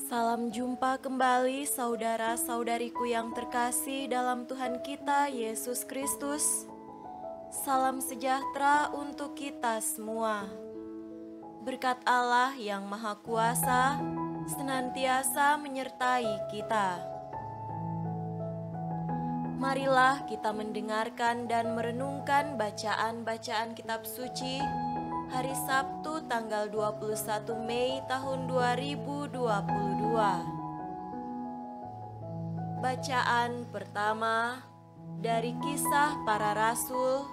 Salam jumpa kembali saudara-saudariku yang terkasih dalam Tuhan kita Yesus Kristus. Salam sejahtera untuk kita semua. Berkat Allah yang Maha Kuasa senantiasa menyertai kita. Marilah kita mendengarkan dan merenungkan bacaan-bacaan kitab suci hari Sabtu tanggal 21 Mei tahun 2022. Bacaan pertama dari Kisah Para Rasul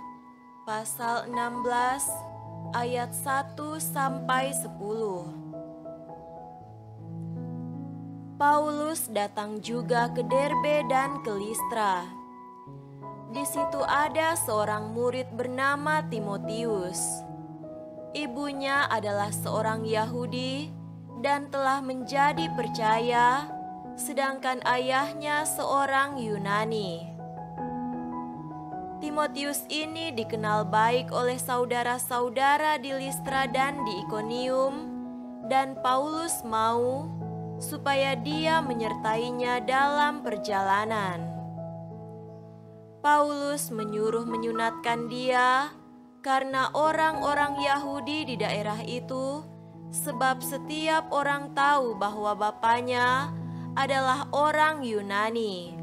pasal 16 ayat 1 sampai 10. Paulus datang juga ke Derbe dan ke Listra. Di situ ada seorang murid bernama Timotius. Ibunya adalah seorang Yahudi dan telah menjadi percaya, sedangkan ayahnya seorang Yunani. Timotius ini dikenal baik oleh saudara-saudara di Listra dan di Ikonium, dan Paulus mau supaya dia menyertainya dalam perjalanan. Paulus menyuruh menyunatkan dia karena orang-orang Yahudi di daerah itu, sebab setiap orang tahu bahwa bapaknya adalah orang Yunani.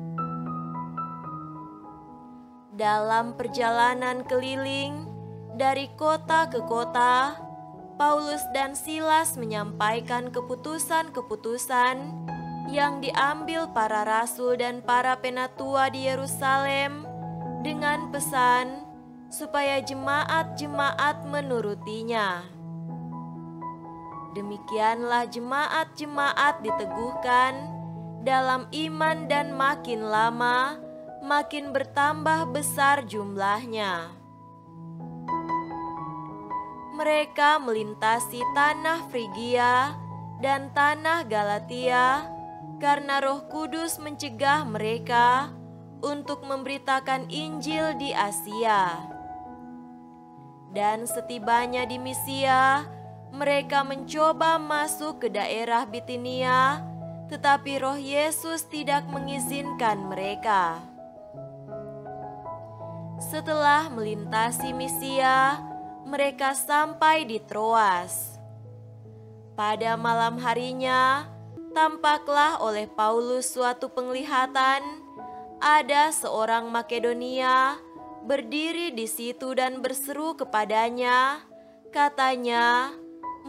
Dalam perjalanan keliling dari kota ke kota, Paulus dan Silas menyampaikan keputusan-keputusan yang diambil para rasul dan para penatua di Yerusalem dengan pesan supaya jemaat-jemaat menurutinya. Demikianlah jemaat-jemaat diteguhkan dalam iman dan makin lama makin bertambah besar jumlahnya. Mereka melintasi tanah Frigia dan tanah Galatia karena Roh Kudus mencegah mereka untuk memberitakan Injil di Asia. Dan setibanya di Misia, mereka mencoba masuk ke daerah Bitinia, tetapi Roh Yesus tidak mengizinkan mereka. Setelah melintasi Misia, mereka sampai di Troas. Pada malam harinya, tampaklah oleh Paulus suatu penglihatan. Ada seorang Makedonia berdiri di situ dan berseru kepadanya, katanya,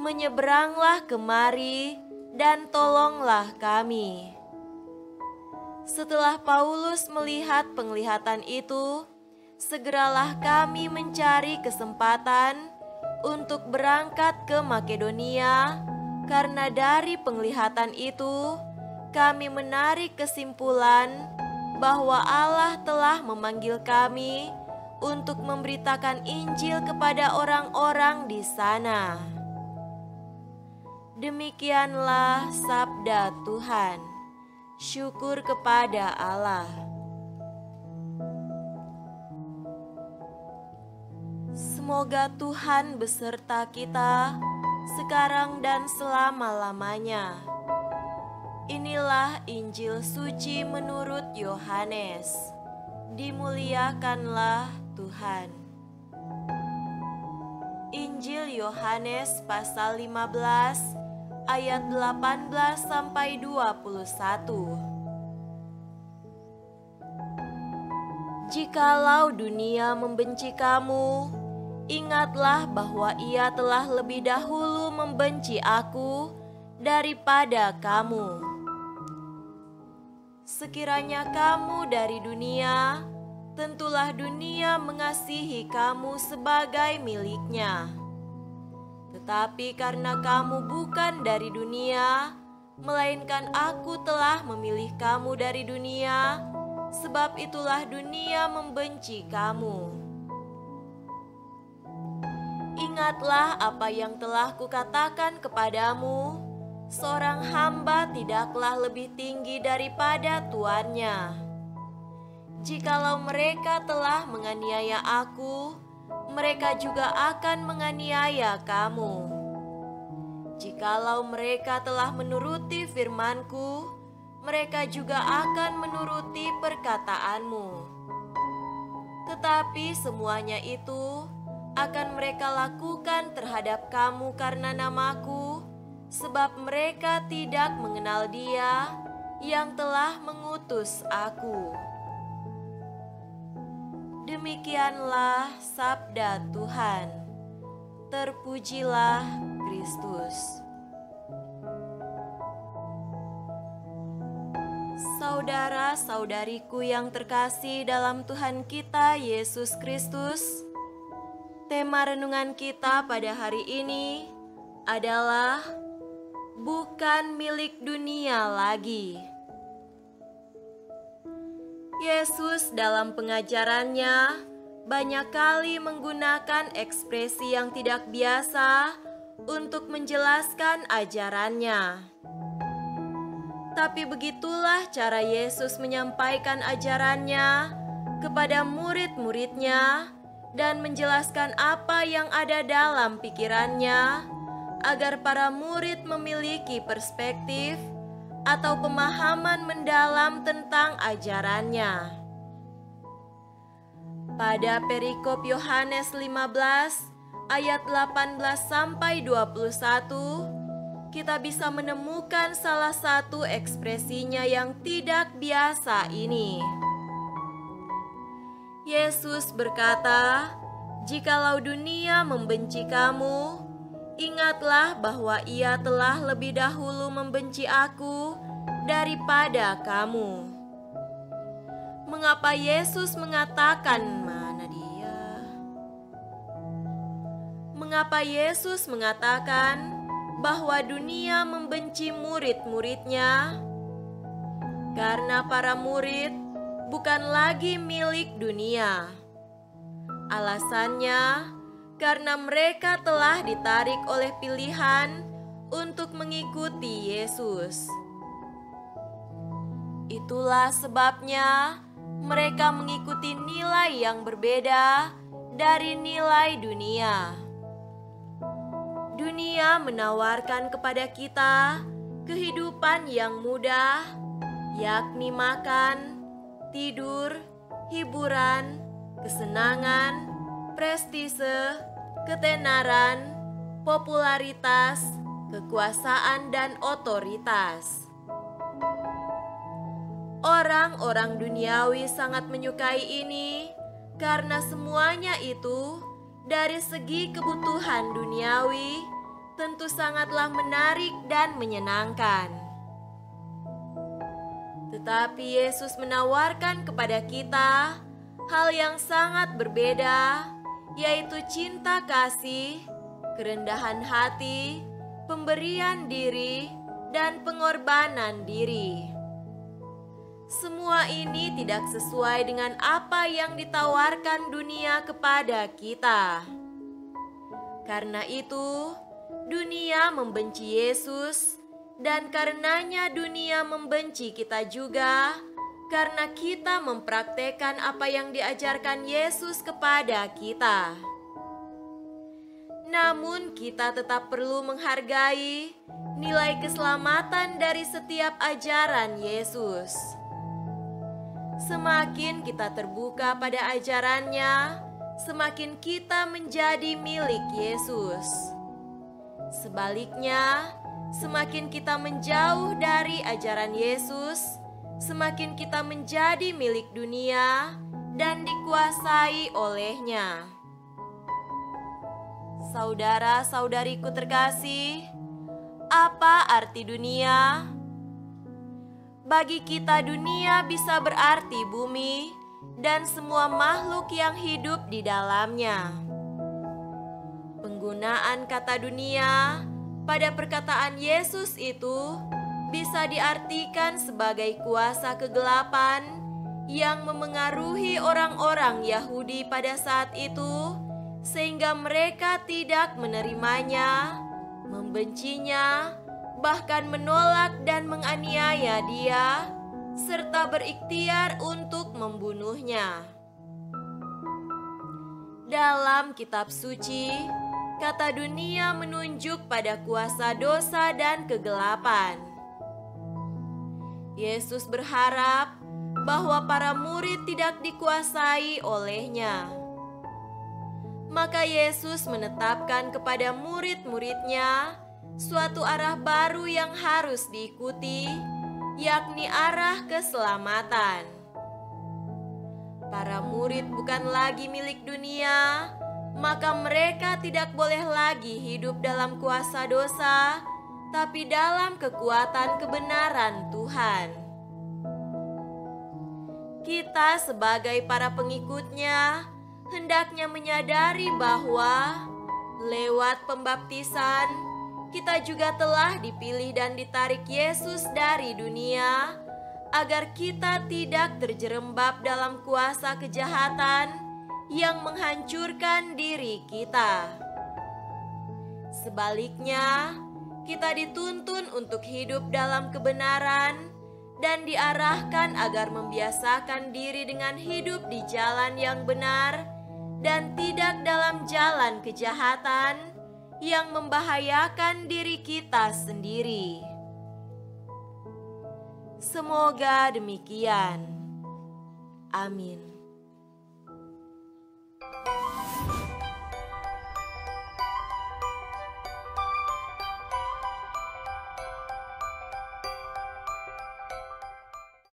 "Menyeberanglah kemari dan tolonglah kami." Setelah Paulus melihat penglihatan itu, segeralah kami mencari kesempatan untuk berangkat ke Makedonia, karena dari penglihatan itu kami menarik kesimpulan bahwa Allah telah memanggil kami untuk memberitakan Injil kepada orang-orang di sana. Demikianlah sabda Tuhan. Syukur kepada Allah. Semoga Tuhan beserta kita sekarang dan selama-lamanya. Inilah Injil suci menurut Yohanes. Dimuliakanlah Tuhan. Injil Yohanes pasal 15 ayat 18 sampai 21. Jikalau dunia membenci kamu, ingatlah bahwa ia telah lebih dahulu membenci aku daripada kamu. Sekiranya kamu dari dunia, tentulah dunia mengasihi kamu sebagai miliknya. Tetapi karena kamu bukan dari dunia, melainkan aku telah memilih kamu dari dunia, sebab itulah dunia membenci kamu. Ingatlah apa yang telah kukatakan kepadamu, seorang hamba tidaklah lebih tinggi daripada tuannya. Jikalau mereka telah menganiaya aku, mereka juga akan menganiaya kamu. Jikalau mereka telah menuruti firman-Ku, mereka juga akan menuruti perkataan-Mu. Tetapi semuanya itu akan mereka lakukan terhadap kamu karena nama-Ku, sebab mereka tidak mengenal Dia yang telah mengutus Aku. Demikianlah sabda Tuhan. Terpujilah Kristus. Saudara-saudariku yang terkasih dalam Tuhan kita Yesus Kristus, tema renungan kita pada hari ini adalah bukan milik dunia lagi. Yesus dalam pengajarannya banyak kali menggunakan ekspresi yang tidak biasa untuk menjelaskan ajarannya. Tapi begitulah cara Yesus menyampaikan ajarannya kepada murid-muridnya dan menjelaskan apa yang ada dalam pikirannya agar para murid memiliki perspektif atau pemahaman mendalam tentang ajarannya. Pada perikop Yohanes 15 ayat 18 sampai 21, kita bisa menemukan salah satu ekspresinya yang tidak biasa ini. Yesus berkata, "Jikalau dunia membenci kamu, ingatlah bahwa ia telah lebih dahulu membenci Aku daripada kamu." Mengapa Yesus mengatakan Mengapa Yesus mengatakan bahwa dunia membenci murid-muridnya? Karena para murid bukan lagi milik dunia. Alasannya karena mereka telah ditarik oleh pilihan untuk mengikuti Yesus. Itulah sebabnya mereka mengikuti nilai yang berbeda dari nilai dunia. Dunia menawarkan kepada kita kehidupan yang mudah, yakni makan, tidur, hiburan, kesenangan, prestise, ketenaran, popularitas, kekuasaan, dan otoritas. Orang-orang duniawi sangat menyukai ini karena semuanya itu dari segi kebutuhan duniawi tentu sangatlah menarik dan menyenangkan. Tetapi Yesus menawarkan kepada kita hal yang sangat berbeda, yaitu cinta kasih, kerendahan hati, pemberian diri, dan pengorbanan diri. Semua ini tidak sesuai dengan apa yang ditawarkan dunia kepada kita. Karena itu, dunia membenci Yesus, dan karenanya dunia membenci kita juga, karena kita mempraktekkan apa yang diajarkan Yesus kepada kita. Namun kita tetap perlu menghargai nilai keselamatan dari setiap ajaran Yesus. Semakin kita terbuka pada ajarannya, semakin kita menjadi milik Yesus. Sebaliknya, semakin kita menjauh dari ajaran Yesus, semakin kita menjadi milik dunia dan dikuasai olehnya. Saudara-saudariku terkasih, apa arti dunia? Bagi kita dunia bisa berarti bumi dan semua makhluk yang hidup di dalamnya. Penggunaan kata dunia pada perkataan Yesus itu bisa diartikan sebagai kuasa kegelapan yang memengaruhi orang-orang Yahudi pada saat itu, sehingga mereka tidak menerimanya, membencinya, bahkan menolak dan menganiaya dia, serta berikhtiar untuk membunuhnya. Dalam kitab suci, kata dunia menunjuk pada kuasa dosa dan kegelapan. Yesus berharap bahwa para murid tidak dikuasai olehnya. Maka Yesus menetapkan kepada murid-muridnya suatu arah baru yang harus diikuti, yakni arah keselamatan. Para murid bukan lagi milik dunia, maka mereka tidak boleh lagi hidup dalam kuasa dosa, tapi dalam kekuatan kebenaran Tuhan. Kita sebagai para pengikutnya hendaknya menyadari bahwa lewat pembaptisan kita juga telah dipilih dan ditarik Yesus dari dunia agar kita tidak terjerembab dalam kuasa kejahatan yang menghancurkan diri kita. Sebaliknya, kita dituntun untuk hidup dalam kebenaran dan diarahkan agar membiasakan diri dengan hidup di jalan yang benar dan tidak dalam jalan kejahatan yang membahayakan diri kita sendiri. Semoga demikian. Amin.